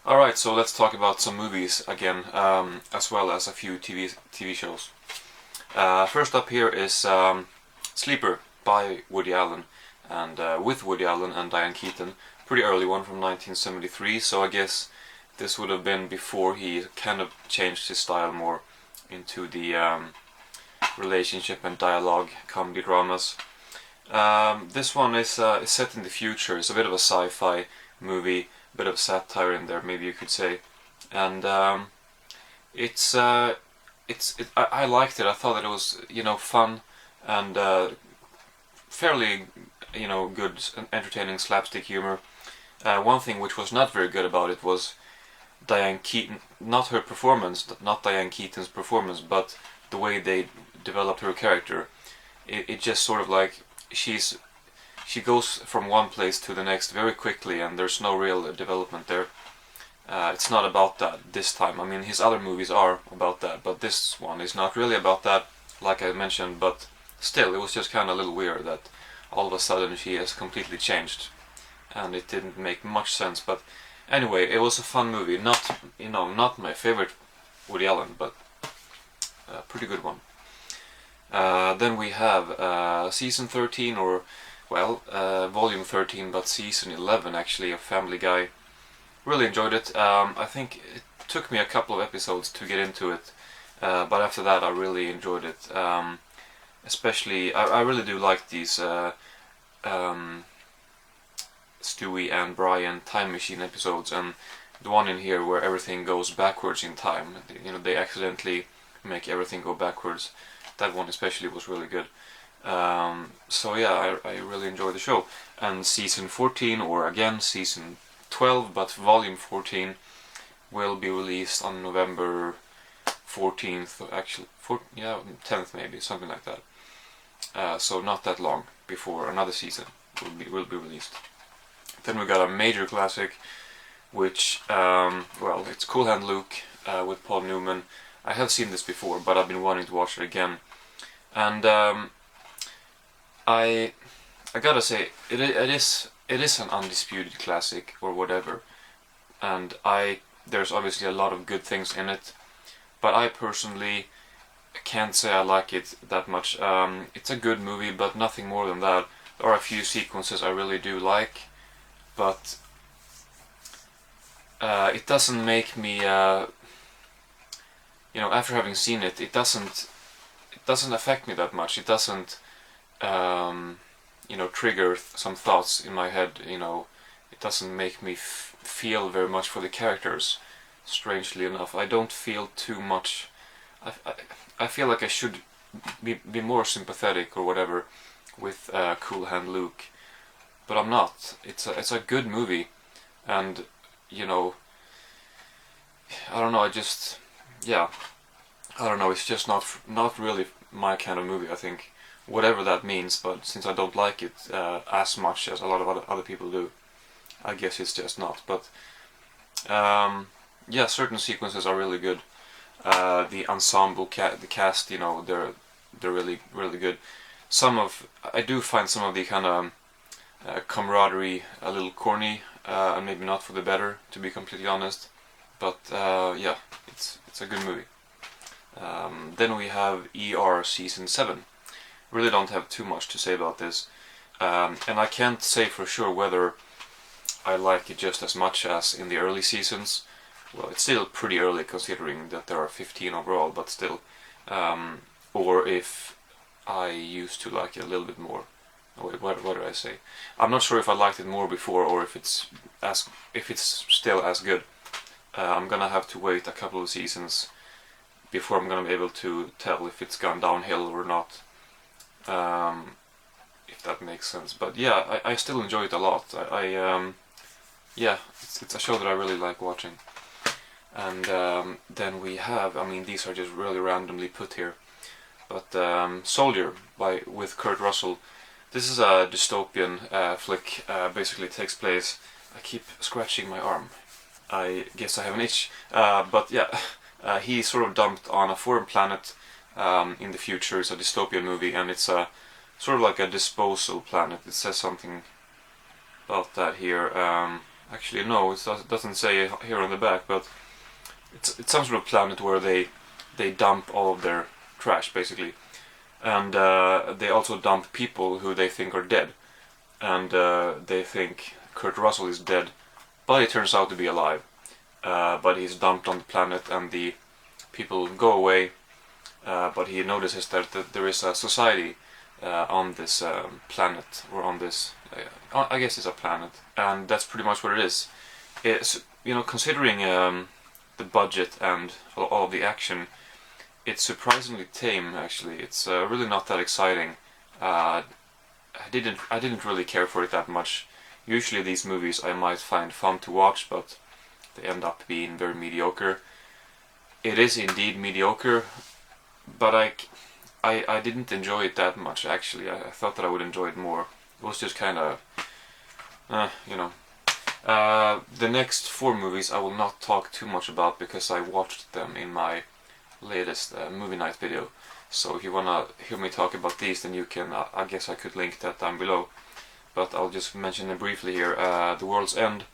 Alright, so let's talk about some movies again, as well as a few TV shows. First up here is Sleeper by Woody Allen, and with Woody Allen and Diane Keaton. Pretty early one from 1973, so I guess this would have been before he kind of changed his style more into the relationship and dialogue comedy dramas. This one is set in the future. It's a bit of a sci-fi movie, a bit of satire in there, maybe you could say, and I liked it. I thought that it was fun and fairly good and entertaining slapstick humor. One thing which was not very good about it was Diane Keaton, not her performance, not Diane Keaton's performance, but the way they developed her character. It just sort of like she goes from one place to the next very quickly, and there's no real development there. It's not about that this time. I mean, his other movies are about that, but this one is not really about that, like I mentioned. But still, it was just kind of a little weird that all of a sudden she has completely changed, and it didn't make much sense. But anyway, it was a fun movie. Not my favorite Woody Allen, but a pretty good one. Then we have season 13, or volume 13, but season 11 actually, of Family Guy. Really enjoyed it. I think it took me a couple of episodes to get into it, but after that I really enjoyed it. Especially, I really do like these Stewie and Brian time machine episodes, and the one in here where everything goes backwards in time. They accidentally make everything go backwards. That one especially was really good. So yeah, I really enjoyed the show. And season 14, or again season 12, but volume 14, will be released on November 14th, actually, 10th maybe, something like that. So not that long before another season will be released. Then we got a major classic, which, it's Cool Hand Luke with Paul Newman. I have seen this before, but I've been wanting to watch it again. And I gotta say, it is an undisputed classic or whatever, and there's obviously a lot of good things in it, but I personally can't say I like it that much. It's a good movie, but nothing more than that. There are a few sequences I really do like, but it doesn't make me, after having seen it, it doesn't affect me that much. It doesn't trigger some thoughts in my head. It doesn't make me feel very much for the characters. Strangely enough, I don't feel too much. I feel like I should be more sympathetic or whatever with Cool Hand Luke, but I'm not. It's a good movie, and I don't know. I don't know. It's just not really my kind of movie, I think. Whatever that means, but since I don't like it as much as a lot of other people do, I guess it's just not. But certain sequences are really good. The ensemble, the cast, they're really really good. I do find some of the kind of camaraderie a little corny, and maybe not for the better, to be completely honest. But it's a good movie. Then we have ER season 7. Really don't have too much to say about this, and I can't say for sure whether I like it just as much as in the early seasons. Well, it's still pretty early considering that there are 15 overall, but still, or if I used to like it a little bit more. Oh, wait, what did I say? I'm not sure if I liked it more before, or if it's still as good. I'm gonna have to wait a couple of seasons before I'm gonna be able to tell if it's gone downhill or not. If that makes sense. But yeah, I still enjoy it a lot. It's a show that I really like watching. And then we have, these are just really randomly put here, but Soldier with Kurt Russell. This is a dystopian flick. Basically, it takes place. I keep scratching my arm. I guess I have an itch. But yeah, he's sort of dumped on a foreign planet in the future. It's a dystopian movie, and it's a sort of like a disposal planet. It says something about that here. I Actually, no, it doesn't say here on the back, but it's some sort of planet where they dump all of their trash basically, and they also dump people who they think are dead, and they think Kurt Russell is dead, but he turns out to be alive. But he's dumped on the planet, and the people go away. But he notices that there is a society on this planet, or on this. I guess it's a planet, and that's pretty much what it is. It's, you know, considering the budget and all of the action, it's surprisingly tame. Actually, it's really not that exciting. I didn't really care for it that much. Usually these movies I might find fun to watch, but they end up being very mediocre. It is indeed mediocre, but I didn't enjoy it that much actually. I thought that I would enjoy it more. It was just kind of, you know. The next 4 movies I will not talk too much about because I watched them in my latest movie night video. So if you wanna hear me talk about these, then you can. I guess I could link that down below. But I'll just mention them briefly here. The World's End.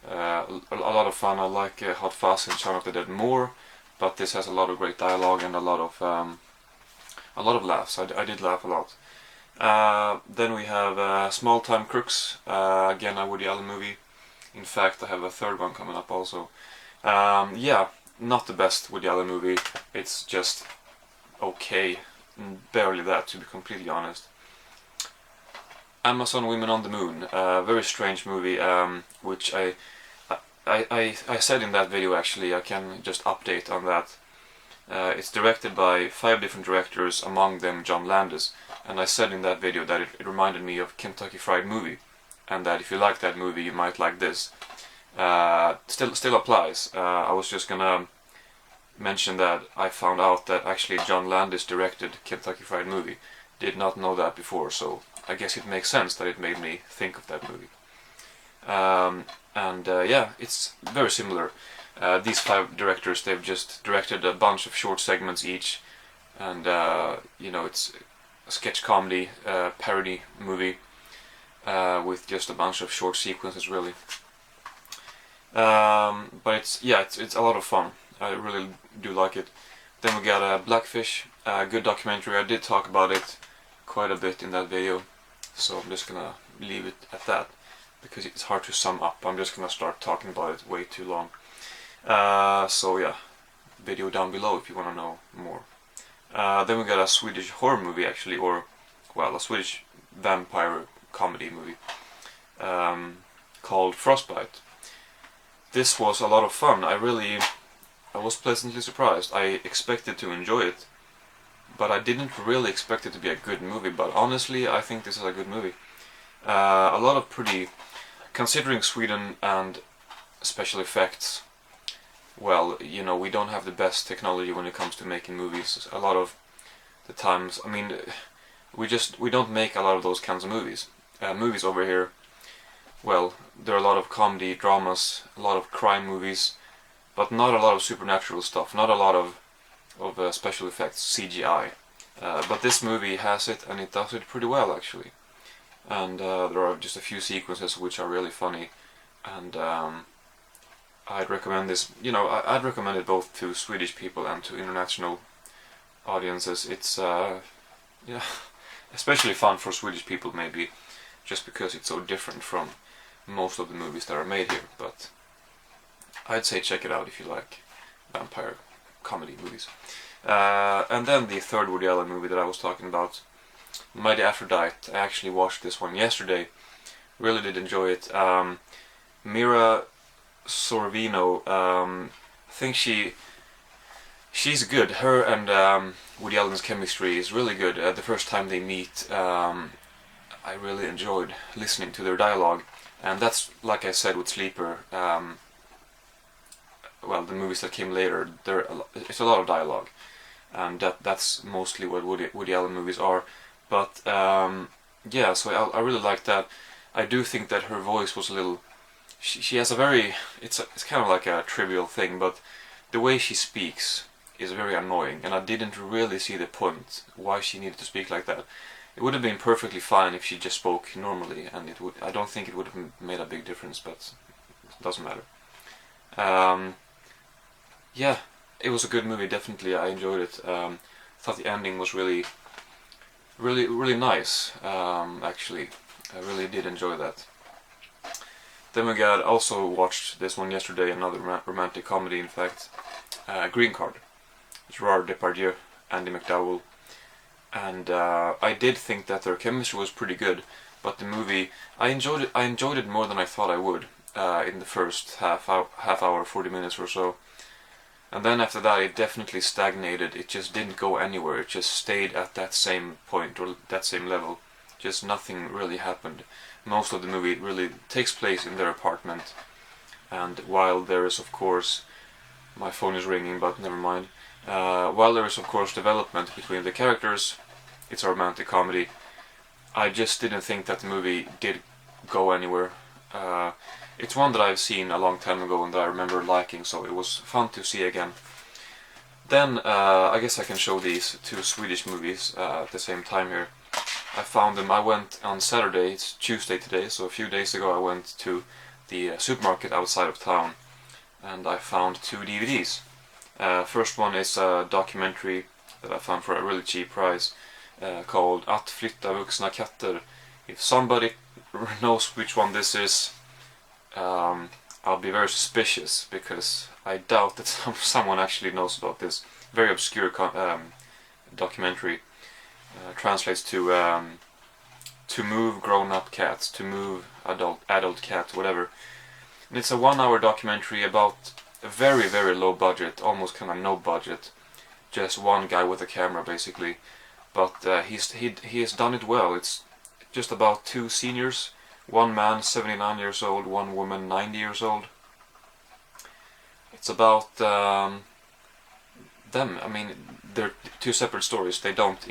A lot of fun. I like Hot Fuzz and Shaun of the Dead more, but this has a lot of great dialogue and a lot of laughs. I did laugh a lot. Then we have Small Time Crooks, again a Woody Allen movie. In fact, I have a third one coming up also. Yeah, not the best Woody Allen movie. It's just okay, barely that, to be completely honest. Amazon Women on the Moon, a very strange movie, which I said in that video actually. I can just update on that. It's directed by 5 different directors, among them John Landis, and I said in that video that it reminded me of Kentucky Fried Movie, and that if you like that movie you might like this. Still applies. I was just gonna mention that I found out that actually John Landis directed Kentucky Fried Movie. Did not know that before, so I guess it makes sense that it made me think of that movie. Yeah, it's very similar. These 5 directors, they've just directed a bunch of short segments each, and you know, it's a sketch comedy parody movie with just a bunch of short sequences, really. But it's a lot of fun. I really do like it. Then we got Blackfish, a good documentary. I did talk about it quite a bit in that video, so I'm just gonna leave it at that because it's hard to sum up. I'm just gonna start talking about it way too long. So yeah, video down below if you wanna know more. Then we got a Swedish horror movie actually, or well, a Swedish vampire comedy movie called Frostbite. This was a lot of fun. I was pleasantly surprised. I expected to enjoy it, but I didn't really expect it to be a good movie. But honestly, I think this is a good movie. A lot of pretty, considering Sweden and special effects, well, you know, we don't have the best technology when it comes to making movies. A lot of the times, I mean, we don't make a lot of those kinds of movies. Movies over here, well, there are a lot of comedy, dramas, a lot of crime movies, but not a lot of supernatural stuff, not a lot of special effects, CGI. But this movie has it, and it does it pretty well actually. And there are just a few sequences which are really funny, and I'd recommend this. You know, I'd recommend it both to Swedish people and to international audiences. It's yeah, especially fun for Swedish people maybe, just because it's so different from most of the movies that are made here. But I'd say check it out if you like vampire comedy movies. And then the third Woody Allen movie that I was talking about, Mighty Aphrodite. I actually watched this one yesterday. Really did enjoy it. Mira Sorvino, I think she's good. Her and Woody Allen's chemistry is really good. The first time they meet, I really enjoyed listening to their dialogue, and that's, like I said with Sleeper, well, the movies that came later, it's a lot of dialogue, and that's mostly what Woody Allen movies are. But yeah, so I really like that. I do think that her voice was a little. She has a very. It's kind of like a trivial thing, but the way she speaks is very annoying, and I didn't really see the point why she needed to speak like that. It would have been perfectly fine if she just spoke normally, and it would. I don't think it would have made a big difference, but doesn't matter. Um, yeah, it was a good movie. Definitely, I enjoyed it. Thought the ending was really nice. Actually, I really did enjoy that. Then we also watched this one yesterday, another romantic comedy, in fact, Green Card. Gerard Depardieu, Andy McDowell, and I did think that their chemistry was pretty good, but the movie, I enjoyed it more than I thought I would in the first half hour, 40 minutes or so. And then after that it definitely stagnated. It just didn't go anywhere. It just stayed at that same point or that same level. Just nothing really happened. Most of the movie really takes place in their apartment. And while there is, of course, my phone is ringing, but never mind. While there is, of course, development between the characters, it's a romantic comedy. I just didn't think that the movie did go anywhere. It's one that I've seen a long time ago and that I remember liking, so it was fun to see again. Then I guess I can show these two Swedish movies at the same time here. I found them. I went on Saturday, it's Tuesday today, so a few days ago I went to the supermarket outside of town and I found two DVDs. First one is a documentary that I found for a really cheap price called Att flytta vuxna katter. If somebody knows which one this is, I'll be very suspicious because I doubt that someone actually knows about this. Very obscure documentary. Translates to move grown-up cats, to move adult cat, whatever. And it's a 1 hour documentary about a very low budget, almost kind of no budget, just one guy with a camera basically. But he has done it well. It's just about two seniors, one man 79 years old, one woman 90 years old. It's about them. I mean, they're two separate stories. They don't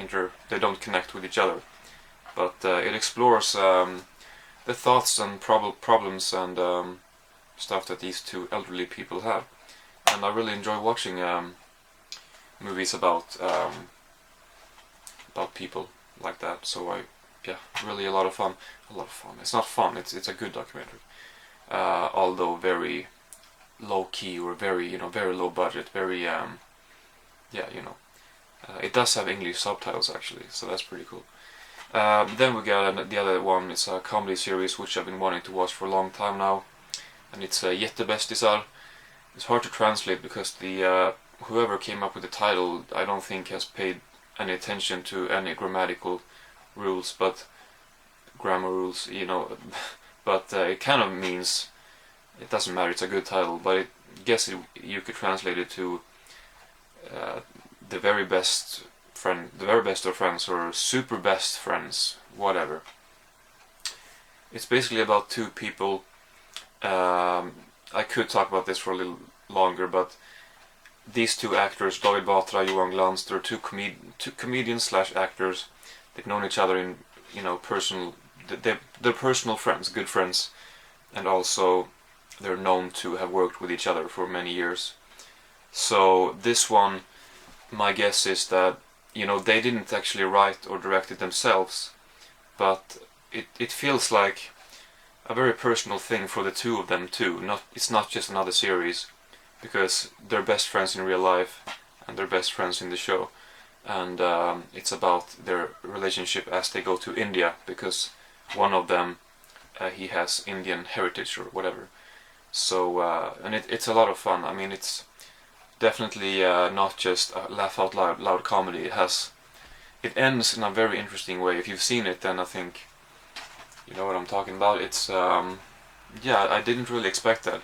connect with each other. But it explores the thoughts and problems and stuff that these two elderly people have. And I really enjoy watching movies about people like that. So really a lot of fun. A lot of fun. It's not fun. It's a good documentary. Although very low key or very low budget. Very it does have English subtitles actually, so that's pretty cool. Then we got the other one. It's a comedy series which I've been wanting to watch for a long time now, and it's Jättebästisar. It's hard to translate because the whoever came up with the title I don't think has paid any attention to any grammar rules, but it kind of means, it doesn't matter, it's a good title, but you could translate it to the very best of friends or super best friends, whatever. It's basically about two people. I could talk about this for a little longer, but these two actors, David Batra, Johan Glans, they're two comedians slash actors. They've known each other in they're personal friends, good friends, and also they're known to have worked with each other for many years. So this one, my guess is that they didn't actually write or direct it themselves, but it feels like a very personal thing for the two of them too. It's not just another series, because they're best friends in real life and they're best friends in the show, and it's about their relationship as they go to India, because one of them he has Indian heritage or whatever. So and it's a lot of fun. I mean, it's definitely not just a laugh out loud comedy. It ends in a very interesting way. If you've seen it, then I think you know what I'm talking about. It's I didn't really expect that.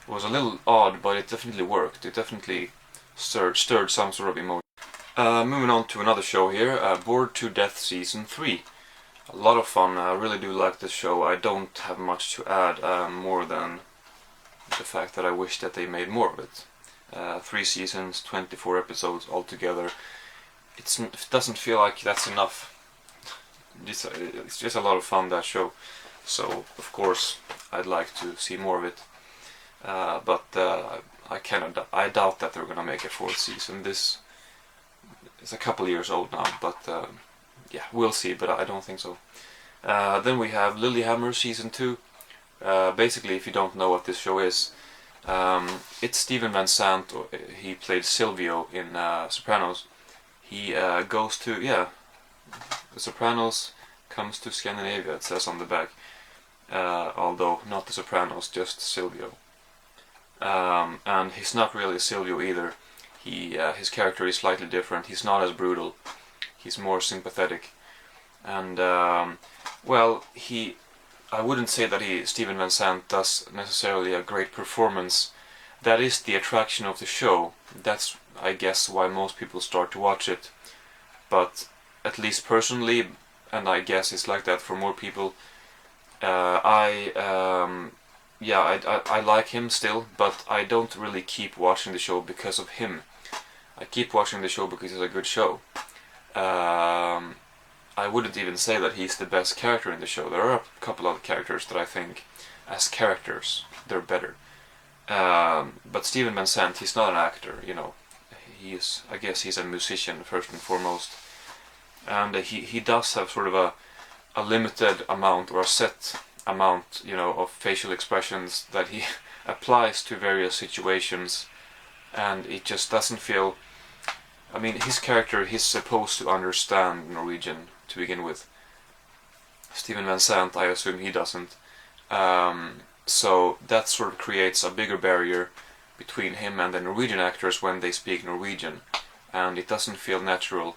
It was a little odd, but it definitely worked. It definitely stirred some sort of emotion. Moving on to another show here, Bored to Death Season 3. A lot of fun. I really do like this show. I don't have much to add more than the fact that I wish that they made more of it. 3 seasons, 24 episodes altogether. It doesn't feel like that's enough. It's just a lot of fun, that show. So of course I'd like to see more of it. But I doubt that they're gonna make a 4th season. This is a couple years old now, but we'll see. But I don't think so. Then we have Lilyhammer Season 2. Basically, if you don't know what this show is, it's Steven Van Sant. He played Silvio in Sopranos. He goes to, yeah, The Sopranos comes to Scandinavia, it says on the back. Although not The Sopranos, just Silvio. And he's not really Silvio either. His character is slightly different. He's not as brutal. He's more sympathetic. And well, I wouldn't say that Steven Van Sant does necessarily a great performance. That is the attraction of the show. That's, I guess, why most people start to watch it. But at least personally, and I guess it's like that for more people, I like him still, but I don't really keep watching the show because of him. I keep watching the show because it's a good show. I wouldn't even say that he's the best character in the show. There are a couple other characters that I think, as characters, they're better. But Steven Van Sant, he's not an actor, you know. I guess he's a musician first and foremost. And he does have sort of a limited amount, or a set amount, you know, of facial expressions that he applies to various situations, and it just doesn't feel. I mean, his character, he's supposed to understand Norwegian to begin with. Steven Van Sant, I assume he doesn't. So that sort of creates a bigger barrier between him and the Norwegian actors when they speak Norwegian, and it doesn't feel natural,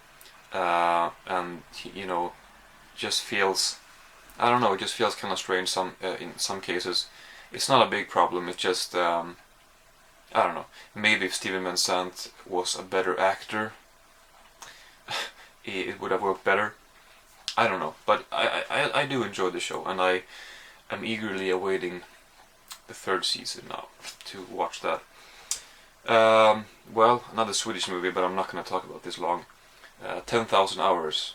and you know, just feels. I don't know. It just feels kind of strange. In some cases, it's not a big problem. It's just I don't know. Maybe if Steven Van Sant was a better actor, it would have worked better. I don't know, but I do enjoy the show, and I am eagerly awaiting the third season now to watch that. Well, another Swedish movie, but I'm not going to talk about this long. 10,000 Hours,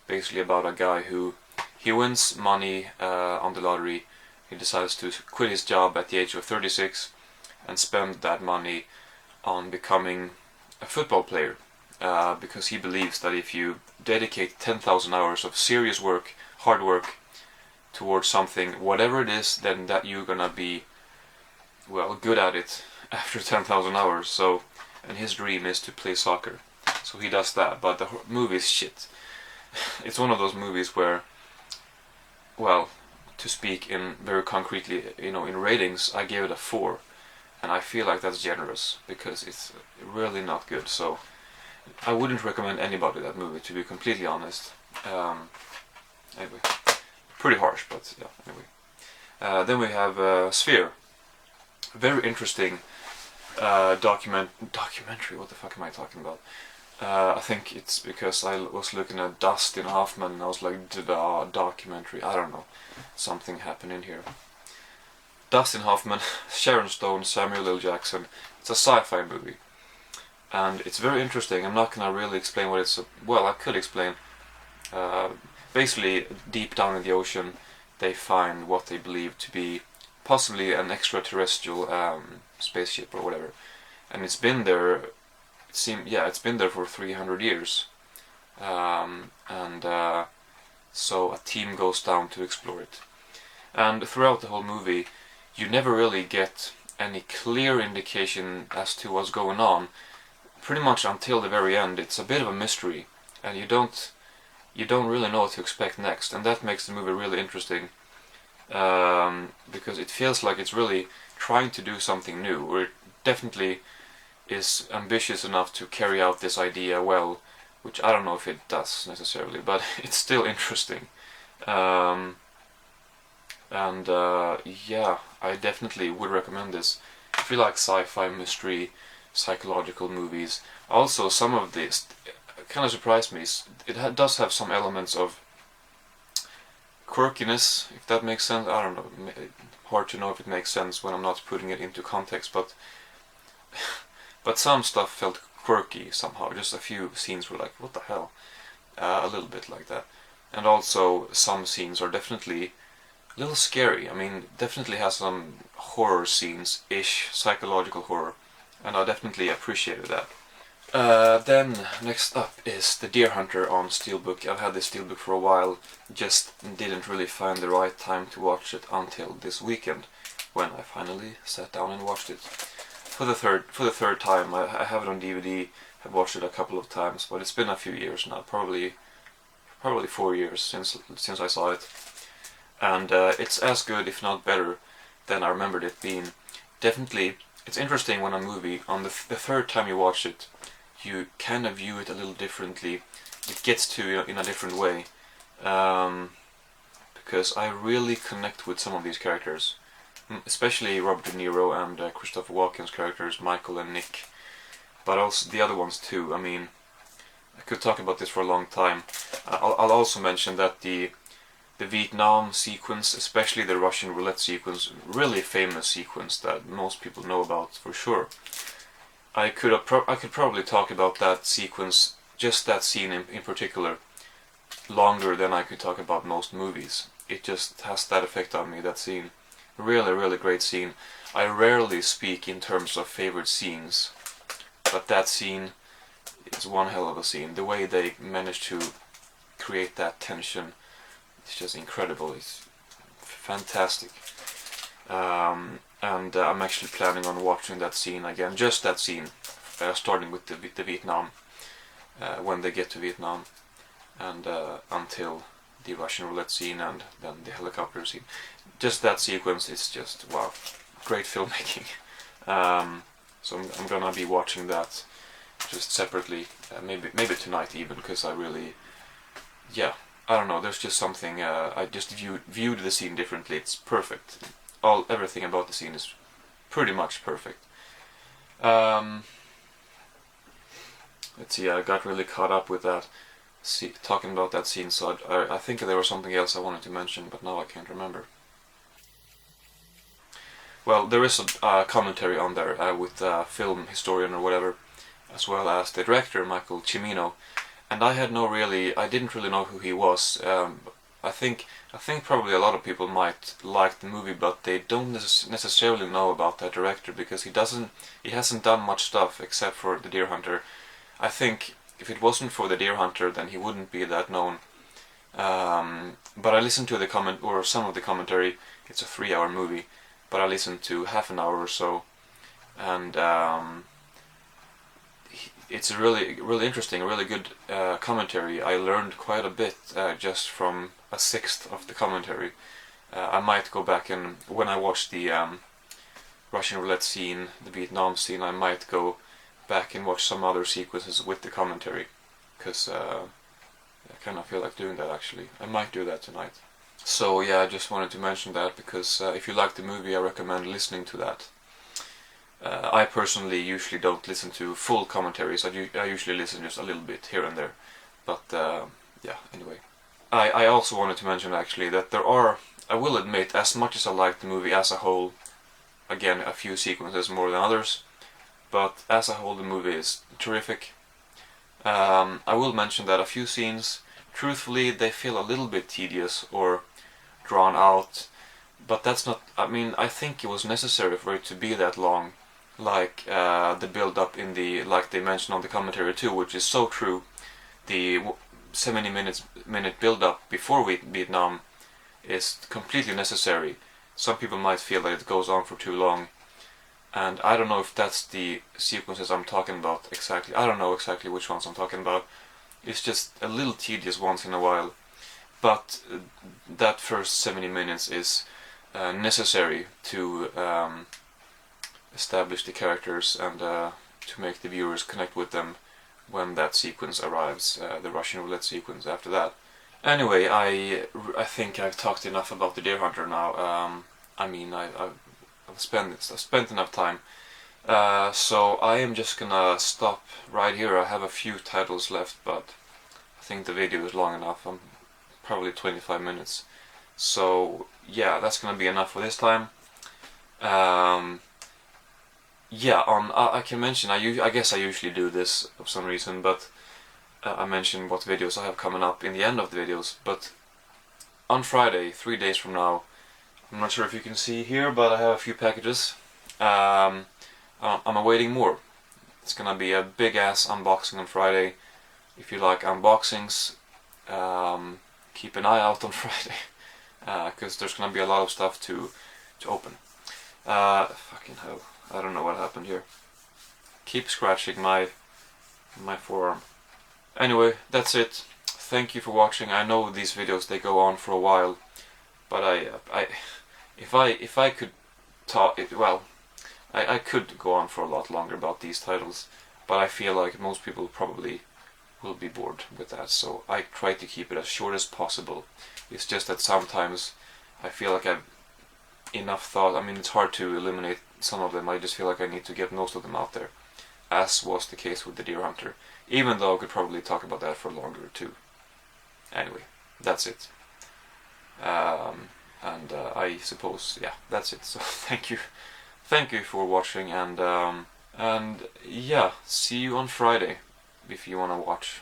basically about a guy who he wins money on the lottery. He decides to quit his job at the age of 36 and spend that money on becoming a football player, because he believes that if you dedicate 10,000 hours of serious work, hard work, towards something, whatever it is, then that you're gonna be, well, good at it after 10,000 hours. So, and his dream is to play soccer. So he does that, but the movie is shit. It's one of those movies where, well, to speak in very concretely, you know, in ratings, I gave it a 4. And I feel like that's generous, because it's really not good. So I wouldn't recommend anybody that movie, to be completely honest. Anyway, pretty harsh, but yeah, anyway. Then we have Sphere. Very interesting documentary, what the fuck am I talking about? I think it's because I was looking at Dustin Hoffman and I was like, documentary, I don't know. Something happened in here. Dustin Hoffman, Sharon Stone, Samuel L. Jackson. It's a sci-fi movie. And it's very interesting. I'm not going to really explain what it's... Well, I could explain. Basically, deep down in the ocean, they find what they believe to be possibly an extraterrestrial spaceship or whatever. And it's been there... it's been there for 300 years. So a team goes down to explore it. And throughout the whole movie, you never really get any clear indication as to what's going on. Pretty much until the very end, it's a bit of a mystery, and you don't really know what to expect next, and that makes the movie really interesting, because it feels like it's really trying to do something new, or it definitely is ambitious enough to carry out this idea well, which I don't know if it does necessarily, but it's still interesting. Yeah, I definitely would recommend this. If you like sci-fi, mystery, psychological movies. Also, some of this kind of surprised me. It does have some elements of quirkiness, if that makes sense. I don't know. Hard to know if it makes sense when I'm not putting it into context, but some stuff felt quirky somehow. Just a few scenes were like, what the hell? A little bit like that. And also, some scenes are definitely a little scary. I mean, definitely has some horror scenes-ish, psychological horror, and I definitely appreciated that. Then next up is The Deer Hunter on Steelbook. I've had this Steelbook for a while, just didn't really find the right time to watch it until this weekend, when I finally sat down and watched it for the third time. I have it on DVD. I've watched it a couple of times, but it's been a few years now, probably 4 years since I saw it, and it's as good, if not better, than I remembered it being. Definitely, it's interesting when a movie, on the third time you watch it, you kind of view it a little differently. It gets to you in a different way, because I really connect with some of these characters, especially Robert De Niro and Christopher Walken's characters, Michael and Nick, but also the other ones too. I mean, I could talk about this for a long time. I'll also mention that the Vietnam sequence, especially the Russian roulette sequence, really famous sequence that most people know about for sure. I could probably talk about that sequence, just that scene in particular, longer than I could talk about most movies. It just has that effect on me, that scene. Really great scene. I rarely speak in terms of favorite scenes, but that scene is one hell of a scene. The way they managed to create that tension is just incredible. It's fantastic. And I'm actually planning on watching that scene again, just that scene, starting with the Vietnam, when they get to Vietnam, and until the Russian roulette scene and then the helicopter scene. Just that sequence is just, wow, great filmmaking. So I'm gonna be watching that just separately, maybe tonight even, because I really, yeah, I don't know, there's just something, I just viewed the scene differently. It's perfect. Everything about the scene is pretty much perfect. Let's see, I got really caught up with that, talking about that scene, so I think there was something else I wanted to mention, but now I can't remember. Well, there is a commentary on there with a film historian or whatever, as well as the director, Michael Cimino, and I didn't really know who he was. I think probably a lot of people might like the movie, but they don't necessarily know about that director, because he hasn't done much stuff except for The Deer Hunter. I think if it wasn't for The Deer Hunter, then he wouldn't be that known. But I listened to some of the commentary. It's a 3-hour movie, but I listened to half an hour or so, and it's a really interesting, really good commentary. I learned quite a bit just from a sixth of the commentary. I might go back, and when I watch the Russian roulette scene, the Vietnam scene, I might go back and watch some other sequences with the commentary, because I kind of feel like doing that actually. I might do that tonight. So yeah, I just wanted to mention that, because if you like the movie, I recommend listening to that. I personally usually don't listen to full commentaries. I usually listen just a little bit here and there. But yeah, anyway. I also wanted to mention actually that there are, I will admit, as much as I like the movie as a whole, again, a few sequences more than others, but as a whole the movie is terrific. I will mention that a few scenes, truthfully, they feel a little bit tedious or drawn out, but that's not, I mean, I think it was necessary for it to be that long, like the build-up like they mentioned on the commentary too, which is so true. The 70-minute build-up before Vietnam is completely necessary. Some people might feel that it goes on for too long, and I don't know if that's the sequences I'm talking about exactly. I don't know exactly which ones I'm talking about. It's just a little tedious once in a while, but that first 70 minutes is necessary to establish the characters and to make the viewers connect with them when that sequence arrives, the Russian roulette sequence after that. Anyway, I think I've talked enough about The Deer Hunter now. I mean, I've spent enough time. So I am just gonna stop right here. I have a few titles left, but I think the video is long enough. I'm probably 25 minutes. So yeah, that's gonna be enough for this time. Yeah, I can mention, I guess I usually do this for some reason, but I mention what videos I have coming up in the end of the videos. But on Friday, 3 days from now, I'm not sure if you can see here, but I have a few packages. I'm awaiting more. It's gonna be a big ass unboxing on Friday. If you like unboxings, keep an eye out on Friday, because there's gonna be a lot of stuff to open. Fucking hell, I don't know what happened here. Keep scratching my forearm. Anyway, that's it. Thank you for watching. I know these videos, they go on for a while, but if I could talk, well, I could go on for a lot longer about these titles, but I feel like most people probably will be bored with that, so I try to keep it as short as possible. It's just that sometimes I feel like I've enough thought. I mean, it's hard to eliminate some of them. I just feel like I need to get most of them out there, as was the case with the Deer Hunter, even though I could probably talk about that for longer too. Anyway, that's it. I suppose, yeah, that's it. So thank you for watching, and yeah, see you on Friday if you wanna watch.